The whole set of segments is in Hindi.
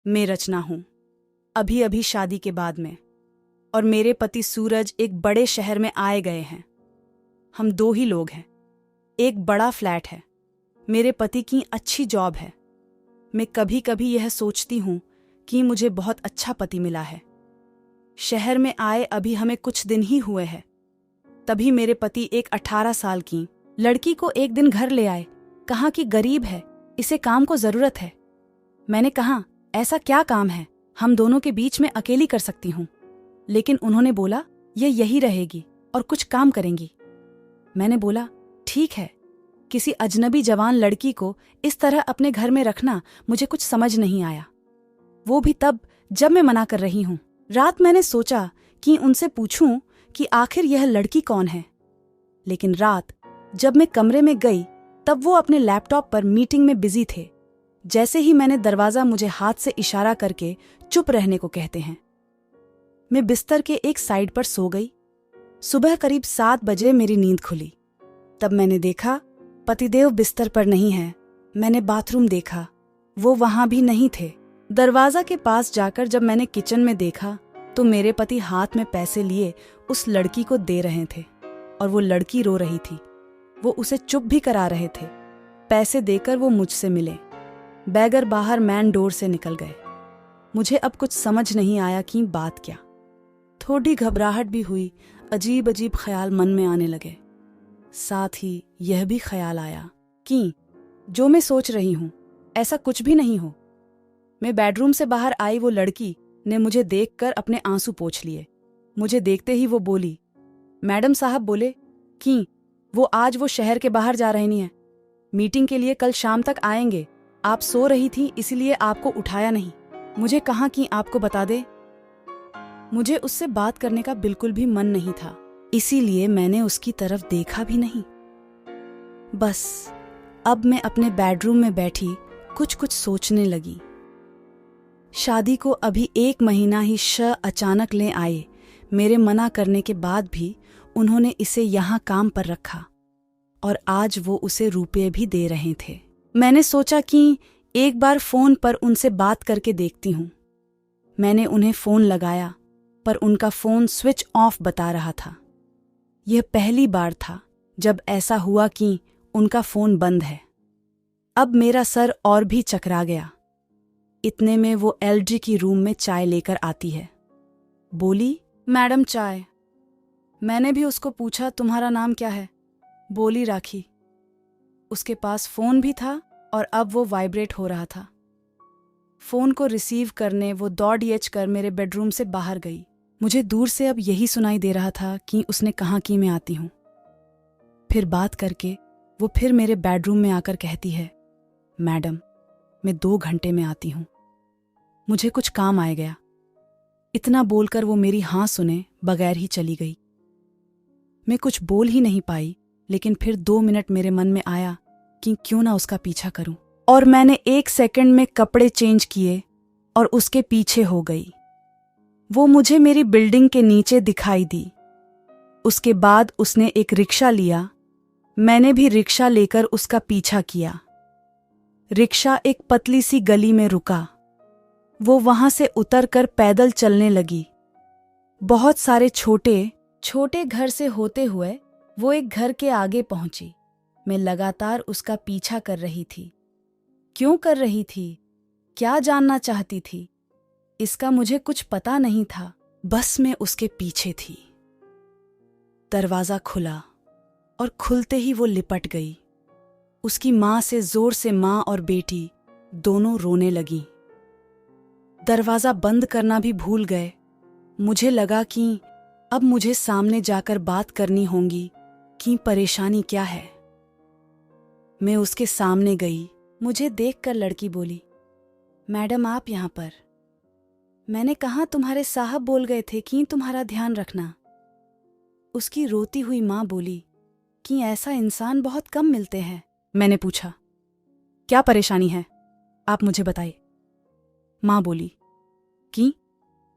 मैं रचना हूँ, अभी अभी शादी के बाद में, और मेरे पति सूरज एक बड़े शहर में आए गए हैं। हम दो ही लोग हैं। एक बड़ा फ्लैट है। मेरे पति की अच्छी जॉब है। मैं कभी कभी यह सोचती हूँ कि मुझे बहुत अच्छा पति मिला है। शहर में आए अभी हमें कुछ दिन ही हुए हैं, तभी मेरे पति एक 18 साल की लड़की को एक दिन घर ले आए। कहा कि गरीब है, इसे काम को जरूरत है। मैंने कहा, ऐसा क्या काम है, हम दोनों के बीच में अकेली कर सकती हूँ। लेकिन उन्होंने बोला, ये यही रहेगी और कुछ काम करेंगी। मैंने बोला, ठीक है। किसी अजनबी जवान लड़की को इस तरह अपने घर में रखना मुझे कुछ समझ नहीं आया, वो भी तब जब मैं मना कर रही हूँ। रात मैंने सोचा कि उनसे पूछूं कि आखिर यह लड़की कौन है, लेकिन रात जब मैं कमरे में गई तब वो अपने लैपटॉप पर मीटिंग में बिजी थे। जैसे ही मैंने दरवाजा मुझे हाथ से इशारा करके चुप रहने को कहते हैं, मैं बिस्तर के एक साइड पर सो गई। सुबह करीब 7 बजे मेरी नींद खुली। तब मैंने देखा पतिदेव बिस्तर पर नहीं है। मैंने बाथरूम देखा, वो वहां भी नहीं थे। दरवाजा के पास जाकर जब मैंने किचन में देखा तो मेरे पति हाथ में पैसे लिए उस लड़की को दे रहे थे, और वो लड़की रो रही थी। वो उसे चुप भी करा रहे थे। पैसे देकर वो मुझसे मिले। बैगर बाहर मैन डोर से निकल गए। मुझे अब कुछ समझ नहीं आया कि बात क्या। थोड़ी घबराहट भी हुई। अजीब अजीब ख्याल मन में आने लगे। साथ ही यह भी ख्याल आया कि जो मैं सोच रही हूं ऐसा कुछ भी नहीं हो। मैं बेडरूम से बाहर आई, वो लड़की ने मुझे देखकर अपने आंसू पोंछ लिए। मुझे देखते ही वो बोली, मैडम साहब बोले कि वो शहर के बाहर जा रहे नहीं है, मीटिंग के लिए कल शाम तक आएंगे। आप सो रही थी इसलिए आपको उठाया नहीं। मुझे कहा कि आपको बता दे। मुझे उससे बात करने का बिल्कुल भी मन नहीं था, इसीलिए मैंने उसकी तरफ देखा भी नहीं। बस अब मैं अपने बेडरूम में बैठी कुछ कुछ सोचने लगी। शादी को अभी 1 महीना ही अचानक ले आए। मेरे मना करने के बाद भी उन्होंने इसे यहाँ काम पर रखा, और आज वो उसे रुपए भी दे रहे थे। मैंने सोचा कि एक बार फोन पर उनसे बात करके देखती हूँ। मैंने उन्हें फोन लगाया, पर उनका फोन स्विच ऑफ बता रहा था। यह पहली बार था जब ऐसा हुआ कि उनका फोन बंद है। अब मेरा सर और भी चकरा गया। इतने में वो एलजी की रूम में चाय लेकर आती है। बोली, मैडम चाय। मैंने भी उसको पूछा, तुम्हारा नाम क्या है? बोली, राखी। उसके पास फोन भी था और अब वो वाइब्रेट हो रहा था। फोन को रिसीव करने वो दौड़ कर मेरे बेडरूम से बाहर गई। मुझे दूर से अब यही सुनाई दे रहा था कि उसने कहा कि मैं आती हूँ। फिर बात करके वो फिर मेरे बेडरूम में आकर कहती है, मैडम मैं 2 घंटे में आती हूँ, मुझे कुछ काम आ गया। इतना बोलकर वो मेरी हाँ सुने बगैर ही चली गई। मैं कुछ बोल ही नहीं पाई, लेकिन फिर 2 मिनट मेरे मन में आया कि क्यों ना उसका पीछा करूं, और मैंने 1 सेकंड में कपड़े चेंज किए और उसके पीछे हो गई। वो मुझे मेरी बिल्डिंग के नीचे दिखाई दी। उसके बाद उसने एक रिक्शा लिया। मैंने भी रिक्शा लेकर उसका पीछा किया। रिक्शा एक पतली सी गली में रुका। वो वहां से उतरकर पैदल चलने लगी। बहुत सारे छोटे छोटे घर से होते हुए वो एक घर के आगे पहुंची। मैं लगातार उसका पीछा कर रही थी। क्यों कर रही थी? क्या जानना चाहती थी? इसका मुझे कुछ पता नहीं था, बस मैं उसके पीछे थी। दरवाजा खुला और खुलते ही वो लिपट गई। उसकी मां से जोर से मां और बेटी दोनों रोने लगी। दरवाजा बंद करना भी भूल गए। मुझे लगा कि अब मुझे सामने जाकर बात करनी होगी कि परेशानी क्या है। मैं उसके सामने गई। मुझे देखकर लड़की बोली, मैडम आप यहाँ पर। मैंने कहा, तुम्हारे साहब बोल गए थे कि तुम्हारा ध्यान रखना। उसकी रोती हुई माँ बोली कि ऐसा इंसान बहुत कम मिलते हैं। मैंने पूछा, क्या परेशानी है, आप मुझे बताइए। माँ बोली कि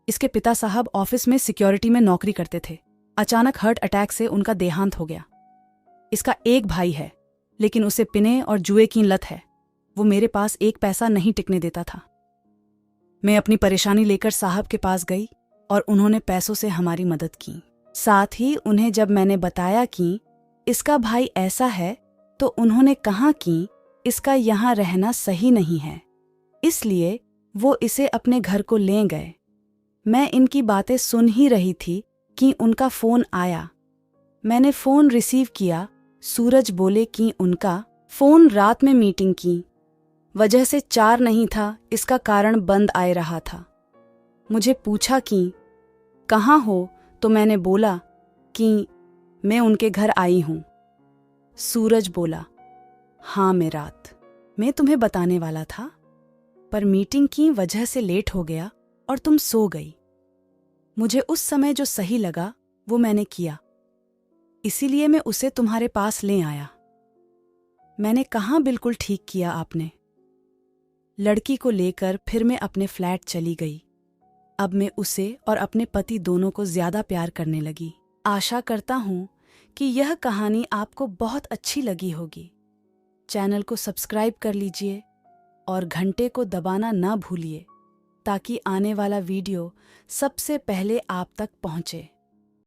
इसके पिता साहब ऑफिस में सिक्योरिटी में नौकरी करते थे। अचानक हार्ट अटैक से उनका देहांत हो गया। इसका एक भाई है, लेकिन उसे पिने और जुए की लत है। वो मेरे पास 1 पैसा नहीं टिकने देता था। मैं अपनी परेशानी लेकर साहब के पास गई और उन्होंने पैसों से हमारी मदद की। साथ ही उन्हें जब मैंने बताया कि इसका भाई ऐसा है तो उन्होंने कहा कि इसका यहाँ रहना सही नहीं है, इसलिए वो इसे अपने घर को ले गए। मैं इनकी बातें सुन ही रही थी कि उनका फ़ोन आया। मैंने फ़ोन रिसीव किया। सूरज बोले कि उनका फ़ोन रात में मीटिंग की वजह से चार्ज नहीं था, इसका कारण बंद आ रहा था। मुझे पूछा कि कहाँ हो, तो मैंने बोला कि मैं उनके घर आई हूँ। सूरज बोला, हाँ मैं रात मैं तुम्हें बताने वाला था, पर मीटिंग की वजह से लेट हो गया और तुम सो गई। मुझे उस समय जो सही लगा वो मैंने किया, इसीलिए मैं उसे तुम्हारे पास ले आया। मैंने कहा बिल्कुल ठीक किया आपने। लड़की को लेकर फिर मैं अपने फ्लैट चली गई। अब मैं उसे और अपने पति दोनों को ज्यादा प्यार करने लगी। आशा करता हूँ कि यह कहानी आपको बहुत अच्छी लगी होगी। चैनल को सब्सक्राइब कर लीजिए और घंटे को दबाना ना भूलिए ताकि आने वाला वीडियो सबसे पहले आप तक पहुँचे।